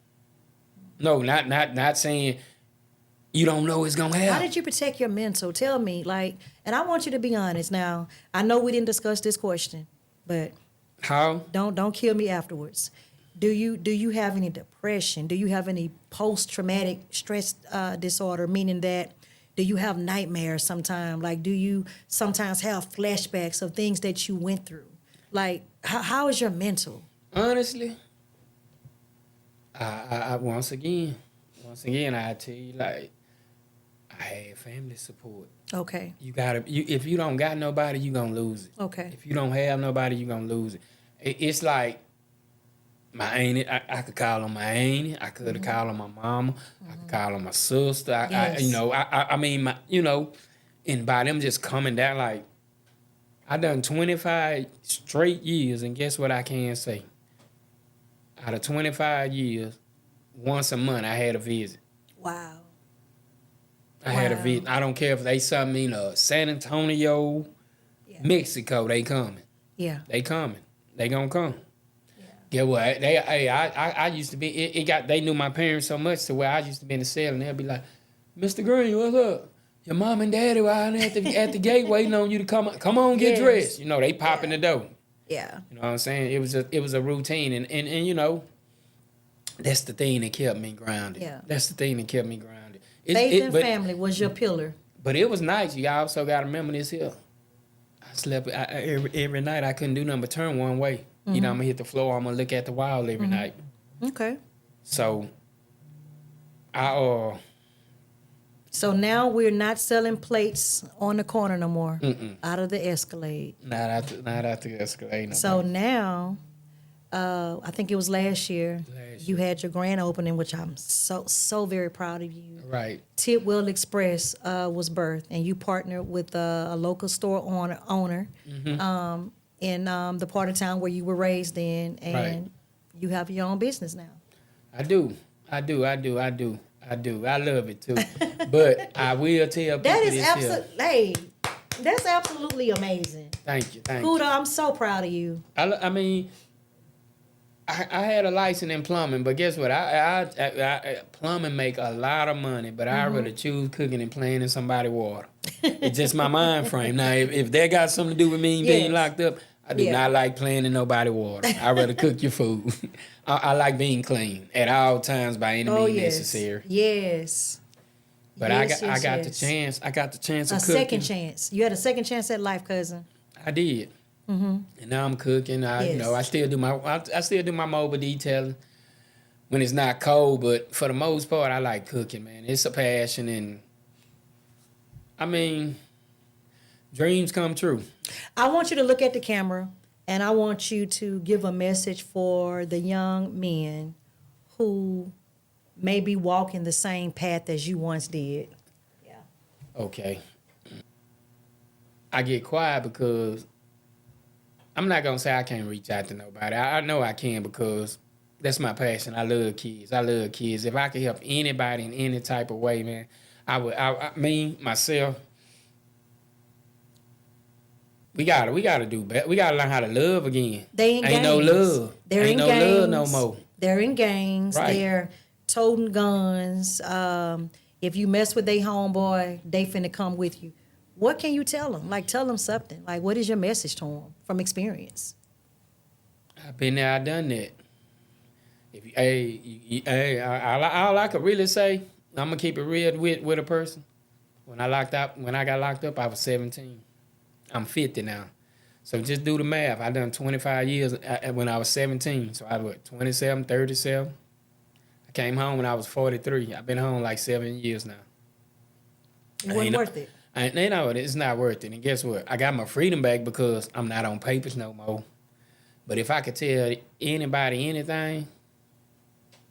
No, not saying you don't know it's gonna happen. How did you protect your mental? Tell me, like, and I want you to be honest. Now, I know we didn't discuss this question, but How? don't kill me afterwards. Do you have any depression? Do you have any post-traumatic stress disorder? Meaning that, do you have nightmares sometimes? Like, do you sometimes have flashbacks of things that you went through? Like, how is your mental? Honestly, I once again, I tell you, like, I had family support. Okay. If you don't got nobody, you gonna lose it. Okay. If you don't have nobody, you gonna lose it. It's like my auntie. I could call on my auntie. I could call on my mama. I could call on my sister. Yes. I mean, and by them just coming down, like, I done 25 straight years, and guess what I can say? Out of 25 years, once a month I had a visit. Wow. I had a visit. I don't care if they something in San Antonio, Mexico, they coming. Yeah. They coming. They gonna come. Yeah. Get what? I used to be. They knew my parents so much to where I used to be in the cell, and they'll be like, "Mr. Green, what's up? Your mom and daddy were out there at the gate waiting on you to come. Come on, get dressed. You know, they pop in the door. Yeah. You know what I'm saying? It was a routine, and you know, that's the thing that kept me grounded. Yeah. That's the thing that kept me grounded. Faith and family was your pillar. But it was nice. You also got to remember this here. I slept every night. I couldn't do nothing but turn one way. You know, I'm gonna hit the floor. I'm gonna look at the wall every night. Okay. So, So now we're not selling plates on the corner no more. Out of the Escalade. not after Escalade. No So more. now, I think it was last year. You had your grand opening, which I'm so very proud of you. Right. Tidwell Express was birthed, and you partnered with a local store owner in the part of town where you were raised in, and you have your own business now. I do. I love it too. But I will tell people That is this here. that's absolutely amazing. Thank you. Huda, I'm so proud of you. I mean, I had a license in plumbing, but guess what? I plumbing make a lot of money, but I rather choose cooking and playing in somebody's water. It's just my mind frame. Now, if that got something to do with me being locked up, I do not like playing in nobody's water. I rather cook your food. I like being clean at all times by any means necessary. Yes. But I got the chance. I got the chance of a cooking. Second chance. You had a second chance at life, cousin. I did. And now I'm cooking. I still do my mobile detailing when it's not cold, but for the most part, I like cooking, man. It's a passion, and I mean, dreams come true. I want you to look at the camera, and I want you to give a message for the young men who may be walking the same path as you once did. Yeah. Okay. I get quiet because I'm not gonna say I can't reach out to nobody. I know I can because that's my passion. I love kids. If I could help anybody in any type of way, man, I would. Myself. We gotta do better. We gotta learn how to love again. They in ain't gangs. No love. They're ain't in no gangs. love no more. They're in gangs. Right. They're toting guns. If you mess with their homeboy, they finna come with you. What can you tell them? Like, tell them something. Like, what is your message to them from experience? I've been there. I done that. If you, hey, all I could really say, I'm gonna keep it real with a person. When I got locked up, I was 17. I'm 50 now. So just do the math. I done 25 years when I was 17. So I was 27, 37. I came home when I was 43. I've been home like 7 years now. It wasn't worth it. They know it's not worth it. And guess what? I got my freedom back because I'm not on papers no more. But if I could tell anybody anything,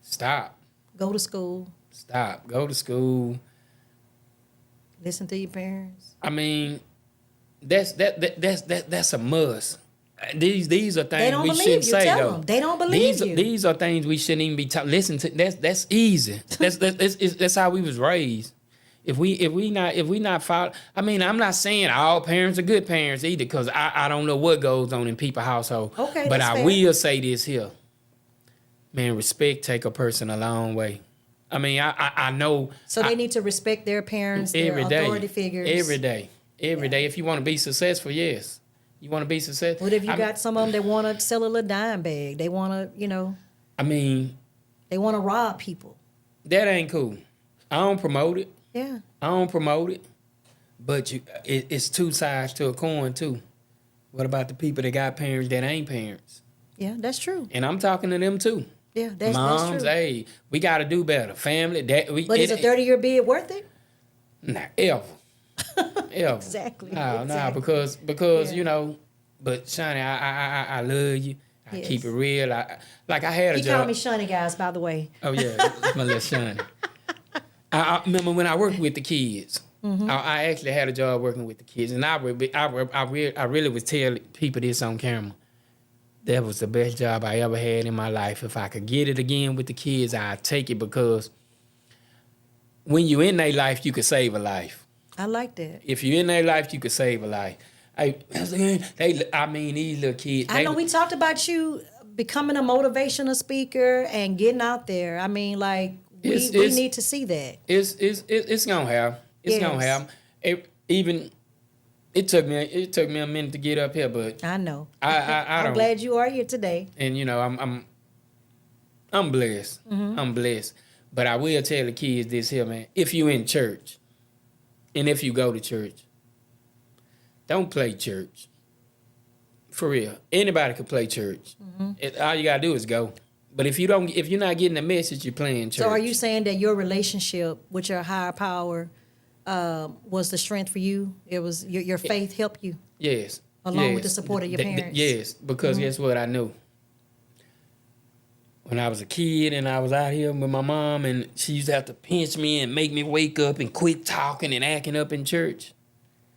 stop. Go to school. Stop. Go to school. Listen to your parents. I mean, that's a must. These are things we shouldn't say though. They don't believe you. These are things we shouldn't even be listen to. That's easy. That's how we was raised. If we not follow, I mean, I'm not saying all parents are good parents either, because I don't know what goes on in people's household. Okay, but that's I fair. will say this here, man. Respect take a person a long way. I mean, I know. So they need to respect their parents, their authority figures. Every day. If you want to be successful, yes. You want to be successful. What if you got some of them that want to sell a little dime bag? They want to, I mean, they want to rob people. that ain't cool. I don't promote it. Yeah. I don't promote it. But it's two sides to a coin, too. What about the people that got parents that ain't parents? Yeah, that's true. And I'm talking to them, too. Yeah, that's Moms, true. hey, we got to do better. Family, that we. But is a 30-year bid worth it? Nah, ever. Ever. Exactly. No, Exactly. because Yeah. But Shani, I love you. I Yes. keep it real. I had a He job. called me Shani, guys, by the way. Oh yeah, my little Shani. I remember when I worked with the kids. Mm-hmm. I actually had a job working with the kids, and I really was telling people this on camera. That was the best job I ever had in my life. If I could get it again with the kids, I'd take it, because when you in their life, you could save a life. I like that. If you're in their life, you could save a life. These little kids. I know we talked about you becoming a motivational speaker and getting out there. I mean, like, we need to see that. It's gonna happen. It's gonna happen. It took me a minute to get up here, but I know. I I'm glad you are here today. And I'm blessed. Mm-hmm. I'm blessed. But I will tell the kids this here, man. If you in church, and if you go to church, don't play church. For real, anybody can play church. Mm-hmm. All you gotta do is go. But if you're not getting the message, you're playing church. So are you saying that your relationship with your higher power was the strength for you? It was your faith helped you? Yes. Along with the support of your parents? Yes, because guess what? I knew. When I was a kid and I was out here with my mom, and she used to have to pinch me and make me wake up and quit talking and acting up in church.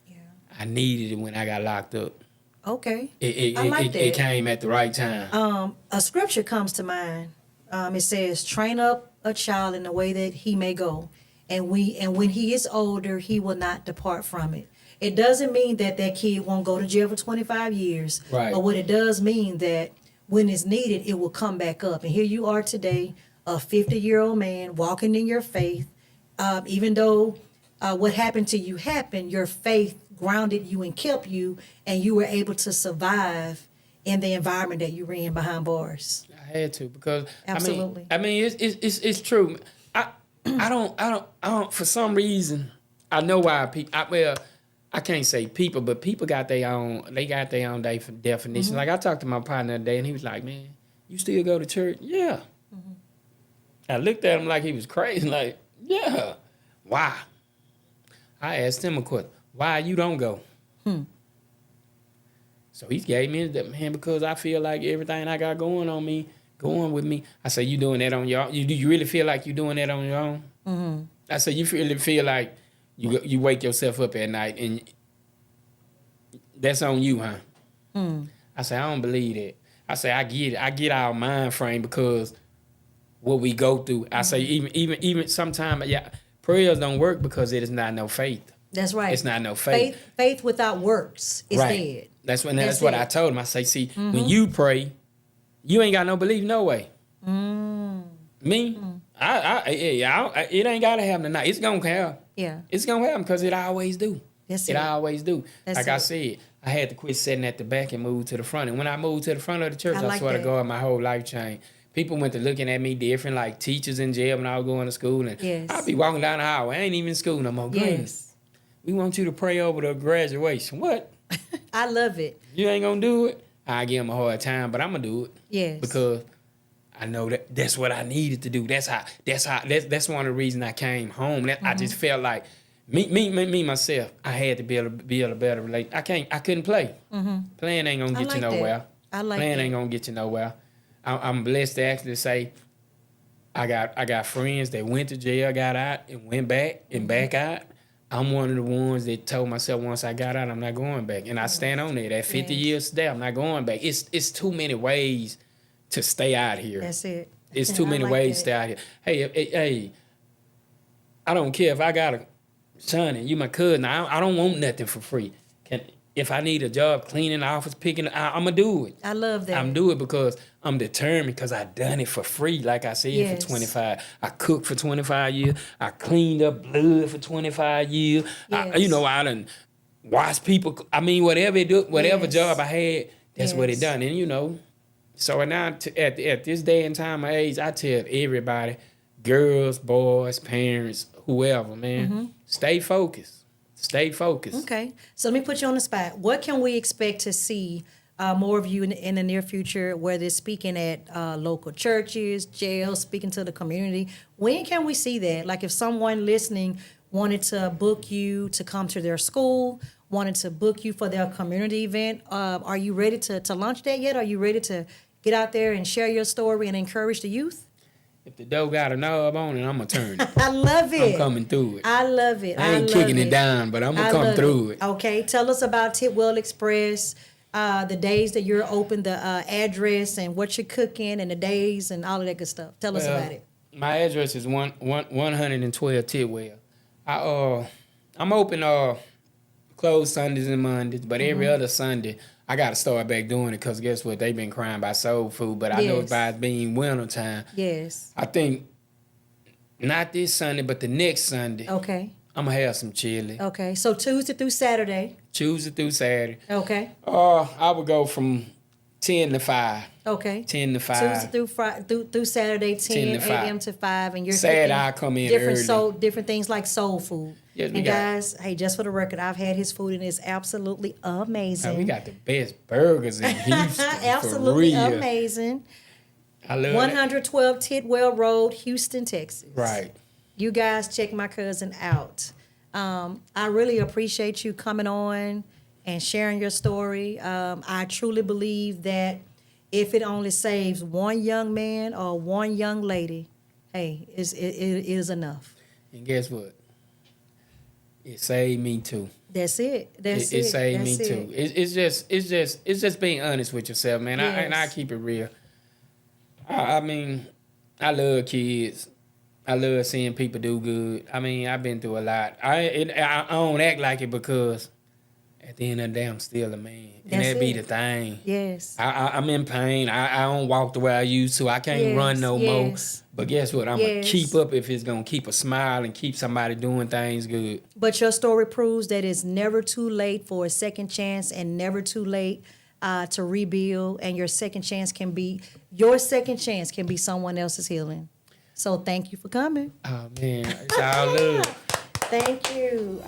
Yeah. I needed it when I got locked up. Okay. I like that. It came at the right time. A scripture comes to mind. It says, "Train up a child in the way that he may go, and when he is older, he will not depart from it." It doesn't mean that kid won't go to jail for 25 years. Right. But what it does mean that when it's needed, it will come back up. And here you are today, a 50-year-old man walking in your faith. Even though what happened to you happened, your faith grounded you and kept you, and you were able to survive in the environment that you were in behind bars. I had to, because Absolutely. I mean it's true. I don't for some reason, I know why people. I can't say people, but people got their own definition. Mm-hmm. Like, I talked to my partner the other day, and he was like, "Man, you still go to church?" Yeah. Mm-hmm. I looked at him like he was crazy. Like, yeah. Why? I asked him a question. Why you don't go? So he gave me that, man, because I feel like everything I got going with me. I said, you doing that on your own? Do you really feel like you doing that on your own? Mm-hmm. I said, you really feel like you wake yourself up at night and that's on you, huh? I said, I don't believe that. I said, I get it. I get our mind frame, because what we go through. I say, even sometimes, prayers don't work because it is not no faith. That's right. It's not no faith. Faith without works is dead. That's what I told him. I say, see, when you pray, you ain't got no belief, no way. Me, it ain't gotta happen tonight. It's gonna happen. Yeah. It's gonna happen, because it always do. That's it it. always do. That's like it. I said, I had to quit sitting at the back and move to the front. And when I moved to the front of the church, I I like swear to that. God, my whole life changed. people went to looking at me different, like teachers in jail when I was going to school. And Yes. I'd be walking down the highway. I ain't even in school no more. Yes. We want you to pray over the graduation. What? I love it. You ain't gonna do it? I give them a hard time, but I'm gonna do it. Yes. Because I know that's what I needed to do. That's one of the reasons I came home. I just felt like me myself. I had to build a better relationship. I couldn't play. Playing ain't gonna get you nowhere. Playing ain't gonna get you nowhere. I'm blessed to actually say I got friends that went to jail, got out, and went back and back out. I'm one of the ones that told myself once I got out, I'm not going back. And I stand on it. At 50 years today, I'm not going back. It's too many ways to stay out here. That's it. It's too many ways to stay out here. Hey, I don't care if I got a son and you my cousin. I don't want nothing for free. If I need a job cleaning the office, picking, I'm going to do it. I love that. I'm do it because I'm determined because I done it for free, like I said, for 25. I cooked for 25 years. I cleaned up blood for 25 years. Yes. I done watched people. I mean, whatever job I had, that's what it done. And, so now at this day and time of age, I tell everybody, girls, boys, parents, whoever, man, stay focused. Stay focused. Okay. So let me put you on the spot. What can we expect to see more of you in the near future, whether it's speaking at local churches, jails, speaking to the community? When can we see that? Like if someone listening wanted to book you to come to their school, wanted to book you for their community event, are you ready to launch that yet? Are you ready to get out there and share your story and encourage the youth? If the door got a knob on it, I'm going to turn it. I love it. I'm coming through it. I love it. I ain't kicking it down, but I'm going to come through it. Okay. Tell us about Tidwell Express, the days that you're open, the address and what you're cooking and the days and all of that good stuff. Tell us about it. My address is 112 Tidwell. I'm open closed Sundays and Mondays, but every other Sunday, I got to start back doing it because guess what? They've been crying about soul food, but I know by it being winter time. Yes. I think not this Sunday, but the next Sunday. Okay. I'm going to have some chili. Okay. So Tuesday through Saturday. Tuesday through Saturday. Okay. I would go from 10 to 5. Okay. 10 to 5. Tuesday through Saturday, 10 a.m. to 5. And you're Saturday, I come in early. Different things like soul food. Yes, and guys, hey, just for the record, I've had his food and it's absolutely amazing. We got the best burgers in Houston. Absolutely amazing. I love 112 Tidwell Road, Houston, Texas. Right. You guys check my cousin out. I really appreciate you coming on and sharing your story. I truly believe that if it only saves one young man or one young lady, hey, it is enough. And guess what? It saved me too. That's it. It saved me too. It's just being honest with yourself, man. Yes. And I keep it real. I mean, I love kids. I love seeing people do good. I mean, I've been through a lot. I don't act like it because at the end of the day, I'm still a man. And that be the thing. Yes. I'm in pain. I don't walk the way I used to. I can't run no more. But guess what? I'm going to keep up if it's going to keep a smile and keep somebody doing things good. But your story proves that it's never too late for a second chance and never too late to rebuild. And your second chance can be someone else's healing. So thank you for coming. Oh, man. It's all love. Thank you.